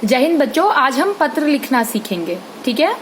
जय हिंद बच्चों, आज हम पत्र लिखना सीखेंगे। ठीक है,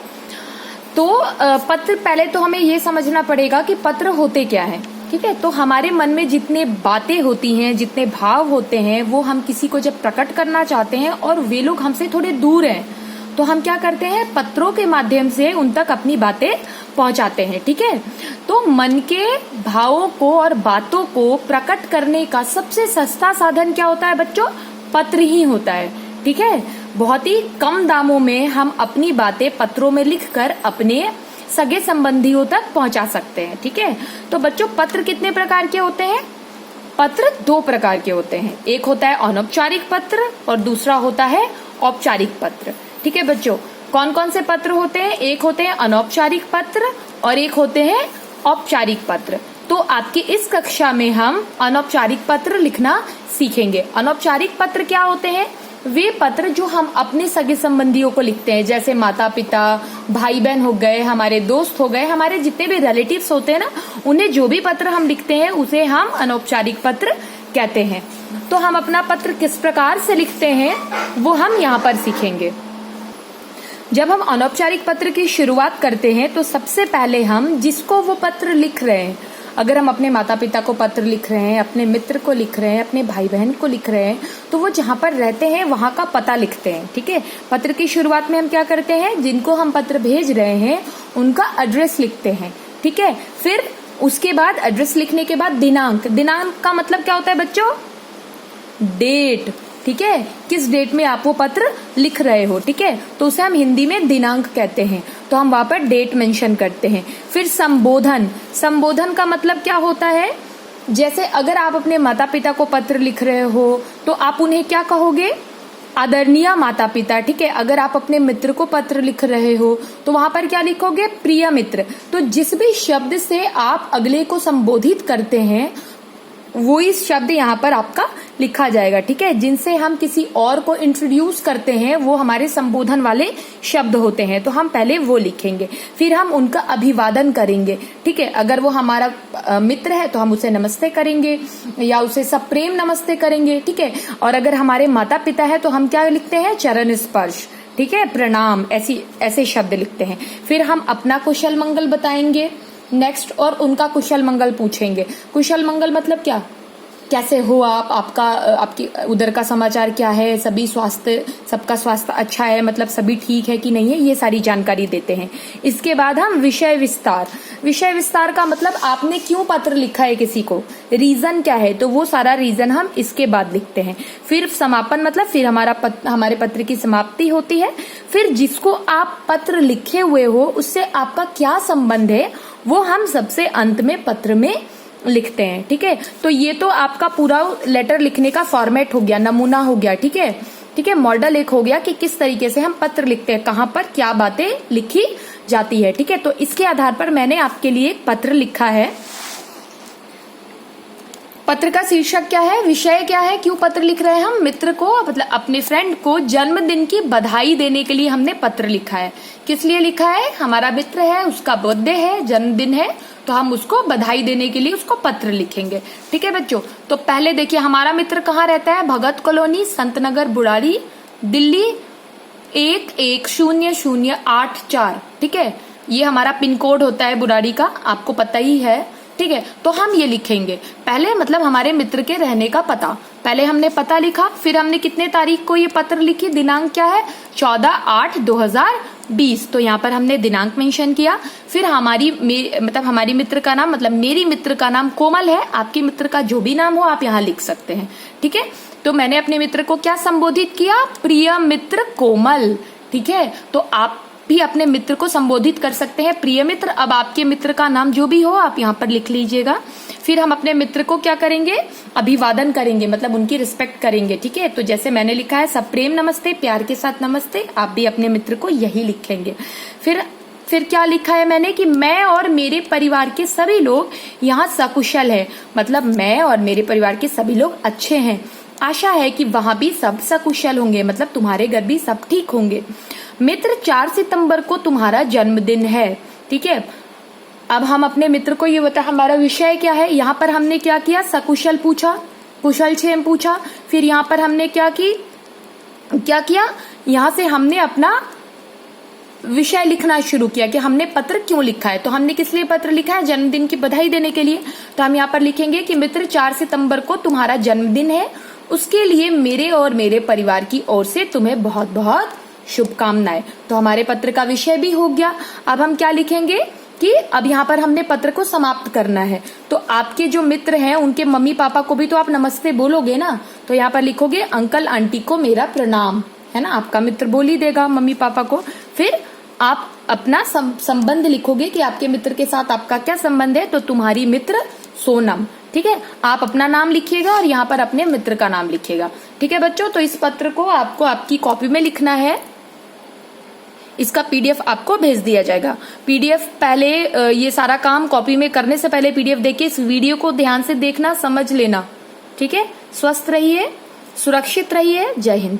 तो पत्र पहले तो हमें ये समझना पड़ेगा कि पत्र होते क्या है। ठीक है, तो हमारे मन में जितने बातें होती हैं, जितने भाव होते हैं, वो हम किसी को जब प्रकट करना चाहते हैं और वे लोग हमसे थोड़े दूर हैं, तो हम क्या करते हैं, पत्रों के माध्यम से उन तक अपनी बातें पहुंचाते हैं। ठीक है, तो मन के भावों को और बातों को प्रकट करने का सबसे सस्ता साधन क्या होता है बच्चों? पत्र ही होता है। ठीक है, बहुत ही कम दामों में हम अपनी बातें पत्रों में लिखकर अपने सगे संबंधियों तक पहुंचा सकते हैं। ठीक है, तो बच्चों पत्र कितने प्रकार के होते हैं? पत्र दो प्रकार के होते हैं, एक होता है अनौपचारिक पत्र और दूसरा होता है औपचारिक पत्र। ठीक है बच्चों, कौन कौन से पत्र होते हैं? एक होते हैं अनौपचारिक पत्र और एक होते हैं औपचारिक पत्र। तो आपकी इस कक्षा में हम अनौपचारिक पत्र लिखना सीखेंगे। अनौपचारिक पत्र क्या होते हैं? वे पत्र जो हम अपने सगे संबंधियों को लिखते हैं, जैसे माता पिता, भाई बहन हो गए, हमारे दोस्त हो गए, हमारे जितने भी रिलेटिव्स होते हैं ना, उन्हें जो भी पत्र हम लिखते हैं उसे हम अनौपचारिक पत्र कहते हैं। तो हम अपना पत्र किस प्रकार से लिखते हैं वो हम यहाँ पर सीखेंगे। जब हम अनौपचारिक पत्र की शुरुआत करते हैं तो सबसे पहले हम जिसको वो पत्र लिख रहे हैं, अगर हम अपने माता पिता को पत्र लिख रहे हैं, अपने मित्र को लिख रहे हैं, अपने भाई बहन को लिख रहे हैं, तो वो जहाँ पर रहते हैं वहां का पता लिखते हैं। ठीक है, पत्र की शुरुआत में हम क्या करते हैं, जिनको हम पत्र भेज रहे हैं उनका एड्रेस लिखते हैं। ठीक है, फिर उसके बाद एड्रेस लिखने के बाद दिनांक। दिनांक का मतलब क्या होता है बच्चों? डेट। ठीक है, किस डेट में आप वो पत्र लिख रहे हो। ठीक है, तो उसे हम हिंदी में दिनांक कहते हैं, तो हम वहां पर डेट मेंशन करते हैं। फिर संबोधन। संबोधन का मतलब क्या होता है? जैसे अगर आप अपने माता पिता को पत्र लिख रहे हो तो आप उन्हें क्या कहोगे? आदरणीय माता पिता। ठीक है, अगर आप अपने मित्र को पत्र लिख रहे हो तो वहां पर क्या लिखोगे? प्रिय मित्र। तो जिस भी शब्द से आप अगले को संबोधित करते हैं वो इस शब्द यहाँ पर आपका लिखा जाएगा। ठीक है, जिनसे हम किसी और को इंट्रोड्यूस करते हैं वो हमारे संबोधन वाले शब्द होते हैं, तो हम पहले वो लिखेंगे। फिर हम उनका अभिवादन करेंगे। ठीक है, अगर वो हमारा मित्र है तो हम उसे नमस्ते करेंगे या उसे सप्रेम नमस्ते करेंगे। ठीक है, और अगर हमारे माता पिता है तो हम क्या लिखते हैं? चरण स्पर्श। ठीक है, प्रणाम, ऐसे शब्द लिखते हैं। फिर हम अपना कुशल मंगल बताएंगे नेक्स्ट, और उनका कुशल मंगल पूछेंगे। कुशल मंगल मतलब क्या? कैसे हो आप, आपकी उधर का समाचार क्या है, सभी स्वास्थ्य, सबका स्वास्थ्य अच्छा है, मतलब सभी ठीक है कि नहीं है, ये सारी जानकारी देते हैं। इसके बाद हम विषय विस्तार। विषय विस्तार का मतलब आपने क्यों पत्र लिखा है किसी को, रीजन क्या है, तो वो सारा रीजन हम इसके बाद लिखते हैं। फिर समापन मतलब फिर हमारे पत्र की समाप्ति होती है। फिर जिसको आप पत्र लिखे हुए हो उससे आपका क्या संबंध है वो हम सबसे अंत में पत्र में लिखते हैं। ठीक है, तो ये तो आपका पूरा लेटर लिखने का फॉर्मेट हो गया, नमूना हो गया। ठीक है, ठीक है, मॉडल एक हो गया कि किस तरीके से हम पत्र लिखते हैं, कहाँ पर क्या बातें लिखी जाती है। ठीक है, तो इसके आधार पर मैंने आपके लिए एक पत्र लिखा है। पत्र का शीर्षक क्या है, विषय क्या है, क्यों पत्र लिख रहे हैं हम? मित्र को, मतलब अपने फ्रेंड को जन्मदिन की बधाई देने के लिए हमने पत्र लिखा है। किस लिए लिखा है? हमारा मित्र है, उसका बर्थडे है, जन्मदिन है, तो हम उसको बधाई देने के लिए उसको पत्र लिखेंगे। ठीक है बच्चों, तो पहले देखिए हमारा मित्र कहाँ रहता है? भगत कॉलोनी, संत नगर, बुराड़ी, दिल्ली 11008 ठीक है, ये हमारा पिन कोड होता है बुराड़ी का, आपको पता ही है। ठीक है, तो हम ये लिखेंगे पहले, मतलब हमारे मित्र के रहने का पता। पहले हमने पता लिखा, फिर हमने कितने तारीख को ये पत्र लिखी, दिनांक क्या है? 14/8/20, तो यहाँ पर हमने दिनांक मेंशन किया। फिर हमारी मित्र का नाम, मतलब मेरी मित्र का नाम कोमल है, आपकी मित्र का जो भी नाम हो आप यहाँ लिख सकते हैं। ठीक है, तो मैंने अपने मित्र को क्या संबोधित किया? प्रिय मित्र कोमल। ठीक है, तो आप भी अपने मित्र को संबोधित कर सकते हैं प्रिय मित्र। अब आपके मित्र का नाम जो भी हो आप यहाँ पर लिख लीजिएगा। फिर हम अपने मित्र को क्या करेंगे? अभिवादन करेंगे, मतलब उनकी रिस्पेक्ट करेंगे। ठीक है, तो जैसे मैंने लिखा है सप्रेम नमस्ते, प्यार के साथ नमस्ते, आप भी अपने मित्र को यही लिखेंगे। फिर क्या लिखा है मैंने कि मैं और मेरे परिवार के सभी लोग यहाँ सकुशल है, मतलब मैं और मेरे परिवार के सभी लोग अच्छे हैं। आशा है कि वहां भी सब सकुशल होंगे, मतलब तुम्हारे घर भी सब ठीक होंगे। मित्र 4 सितंबर को तुम्हारा जन्मदिन है। ठीक है, अब हम अपने मित्र को ये बता हमारा विषय क्या है। यहाँ पर हमने क्या किया? सकुशल पूछा, कुशल क्षेम पूछा। फिर यहाँ पर हमने क्या की? क्या किया, यहाँ से हमने अपना विषय लिखना शुरू किया कि हमने पत्र क्यों लिखा है। तो हमने किस लिए पत्र लिखा है, जन्मदिन की बधाई देने के लिए। तो हम यहाँ पर लिखेंगे कि मित्र 4 सितंबर को तुम्हारा जन्मदिन है, उसके लिए मेरे और मेरे परिवार की ओर से तुम्हें बहुत बहुत शुभकामनाएं। तो हमारे पत्र का विषय भी हो गया। अब हम क्या लिखेंगे कि अब यहाँ पर हमने पत्र को समाप्त करना है। तो आपके जो मित्र हैं उनके मम्मी पापा को भी तो आप नमस्ते बोलोगे ना। तो यहाँ पर लिखोगे अंकल आंटी को मेरा प्रणाम, है ना। आपका मित्र बोल ही देगा मम्मी पापा को। फिर आप अपना संबंध लिखोगे कि आपके मित्र के साथ आपका क्या संबंध है। तो तुम्हारी मित्र सोनम, ठीक है। आप अपना नाम लिखिएगा और यहाँ पर अपने मित्र का नाम लिखिएगा, ठीक है बच्चों। तो इस पत्र को आपको आपकी कॉपी में लिखना है, इसका पीडीएफ आपको भेज दिया जाएगा। पीडीएफ पहले ये सारा काम कॉपी में करने से पहले पीडीएफ देखिए, इस वीडियो को ध्यान से देखना, समझ लेना, ठीक है। स्वस्थ रहिए, सुरक्षित रहिए। जय हिंद।